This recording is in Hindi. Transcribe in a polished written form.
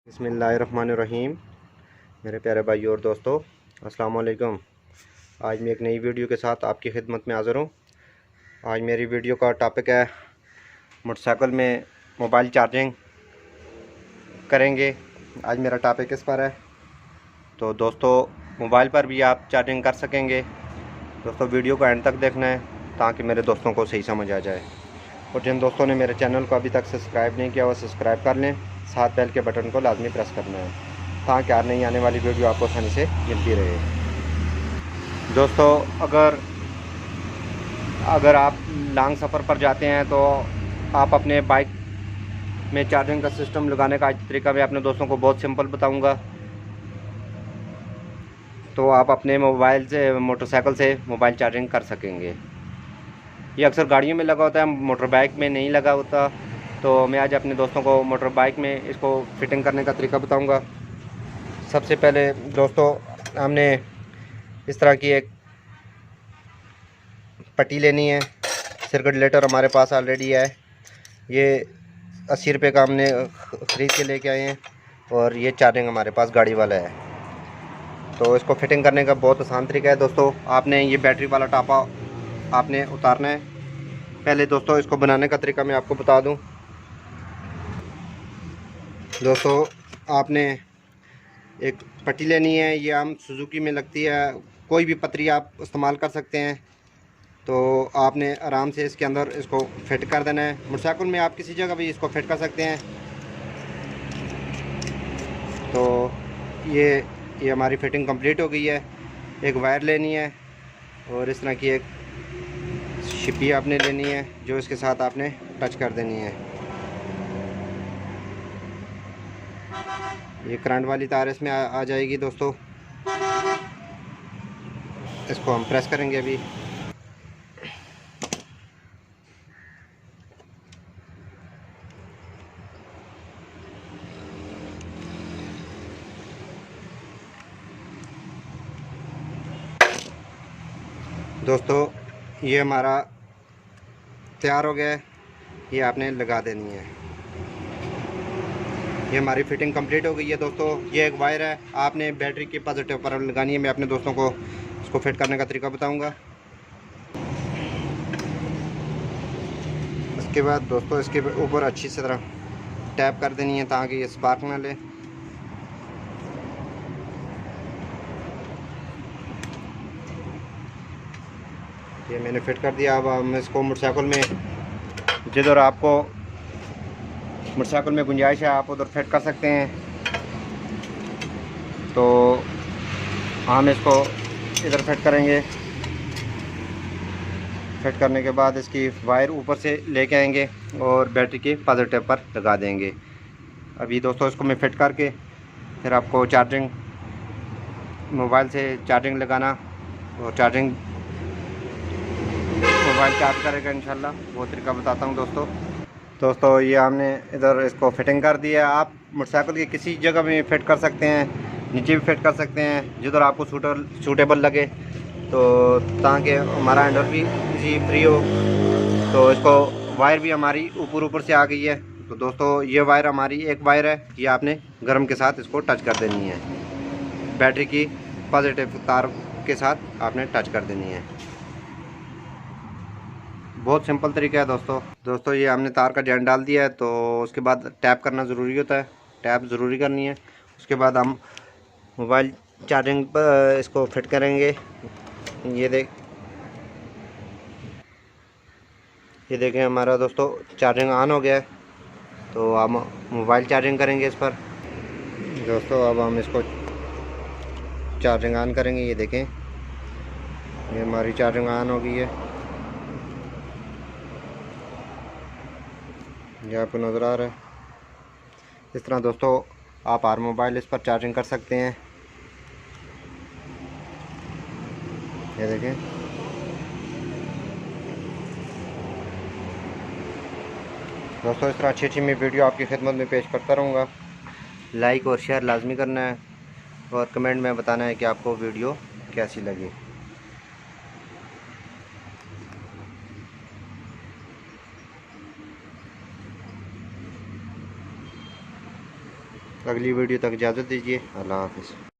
बिस्मिल्लाहिर्रहमानिर्रहीम। मेरे प्यारे भाई और दोस्तों, अस्सलाम वालेकुम। आज मैं एक नई वीडियो के साथ आपकी खिदमत में हाज़िर हूँ। आज मेरी वीडियो का टॉपिक है मोटरसाइकिल में मोबाइल चार्जिंग करेंगे। आज मेरा टॉपिक इस पर है। तो दोस्तों, मोबाइल पर भी आप चार्जिंग कर सकेंगे। दोस्तों, वीडियो को एंड तक देखना है ताकि मेरे दोस्तों को सही समझ आ जाए। और जिन दोस्तों ने मेरे चैनल को अभी तक सब्सक्राइब नहीं किया वो सब्सक्राइब कर लें। साथ बेल के बटन को लाजमी प्रेस करना है ताकि हर नई आने वाली वीडियो आपको आसानी से मिलती रहे। दोस्तों, अगर आप लॉन्ग सफ़र पर जाते हैं तो आप अपने बाइक में चार्जिंग का सिस्टम लगाने का तरीका मैं अपने दोस्तों को बहुत सिंपल बताऊंगा। तो आप अपने मोबाइल से मोटरसाइकिल से मोबाइल चार्जिंग कर सकेंगे। ये अक्सर गाड़ियों में लगा होता है, मोटर बाइक में नहीं लगा होता। तो मैं आज अपने दोस्तों को मोटर बाइक में इसको फिटिंग करने का तरीका बताऊंगा। सबसे पहले दोस्तों, हमने इस तरह की एक पट्टी लेनी है। सर्कुलेटर हमारे पास ऑलरेडी है। ये 80 रुपये का हमने ख़रीद के लेके आए हैं। और ये चार्जिंग हमारे पास गाड़ी वाला है। तो इसको फिटिंग करने का बहुत आसान तरीका है। दोस्तों, आपने ये बैटरी वाला टापा आपने उतारना है। पहले दोस्तों, इसको बनाने का तरीका मैं आपको बता दूं। दोस्तों, आपने एक पट्टी लेनी है। ये हम सुजुकी में लगती है, कोई भी पतरी आप इस्तेमाल कर सकते हैं। तो आपने आराम से इसके अंदर इसको फिट कर देना है। मोटरसाइकिल में आप किसी जगह भी इसको फिट कर सकते हैं। तो ये हमारी फिटिंग कंप्लीट हो गई है। एक वायर लेनी है और इस तरह की एक शिप्पी आपने लेनी है जो इसके साथ आपने टच कर देनी है। ये करंट वाली तार इसमें आ जाएगी। दोस्तों, इसको हम प्रेस करेंगे अभी। दोस्तों, ये हमारा तैयार हो गया है। ये आपने लगा देनी है। ये हमारी फिटिंग कंप्लीट हो गई है। दोस्तों, ये एक वायर है, आपने बैटरी के पॉजिटिव पर लगानी है। मैं अपने दोस्तों को इसको फिट करने का तरीका बताऊंगा। इसके बाद दोस्तों, इसके ऊपर अच्छी तरह टैप कर देनी है ताकि ये स्पार्क ना ले। ये मैंने फिट कर दिया। अब हम इसको मोटरसाइकिल में जिधर आपको मोटरसाइकिल में गुंजाइश है आप उधर फिट कर सकते हैं। तो हम इसको इधर फिट करेंगे। फिट करने के बाद इसकी वायर ऊपर से लेके आएंगे और बैटरी के पॉजिटिव पर लगा देंगे। अभी दोस्तों, इसको मैं फिट करके फिर आपको चार्जिंग मोबाइल से चार्जिंग लगाना और चार्जिंग मोबाइल चार्ज करेगा इंशाल्लाह, वो तरीका बताता हूँ। दोस्तों, ये हमने इधर इसको फिटिंग कर दिया। आप मोटरसाइकिल की किसी जगह में फिट कर सकते हैं, नीचे भी फिट कर सकते हैं, जिधर आपको सूटेबल लगे। तो ताकि हमारा हैंडल भी इजी फ्री हो। तो इसको वायर भी हमारी ऊपर से आ गई है। तो दोस्तों, ये वायर हमारी एक वायर है, ये आपने गर्म के साथ इसको टच कर देनी है। बैटरी की पॉजिटिव तार के साथ आपने टच कर देनी है। बहुत सिंपल तरीका है दोस्तों, ये हमने तार का जॉइंट डाल दिया है। तो उसके बाद टैप करना ज़रूरी होता है, टैप ज़रूरी करनी है। उसके बाद हम मोबाइल चार्जिंग पर इसको फिट करेंगे। ये देखें हमारा दोस्तों चार्जिंग ऑन हो गया है। तो हम मोबाइल चार्जिंग करेंगे इस पर। दोस्तों, अब हम इसको चार्जिंग ऑन करेंगे। ये देखें, ये हमारी चार्जिंग ऑन हो गई है। ये आपको नज़र आ रहा है। इस तरह दोस्तों, आप हर मोबाइल इस पर चार्जिंग कर सकते हैं। ये देखें, दोस्तों, इस तरह अच्छी मैं वीडियो आपकी खिदमत में पेश करता रहूँगा। लाइक और शेयर लाजमी करना है और कमेंट में बताना है कि आपको वीडियो कैसी लगी। अगली वीडियो तक इजाज़त दीजिए। अल्लाह हाफ़िज़।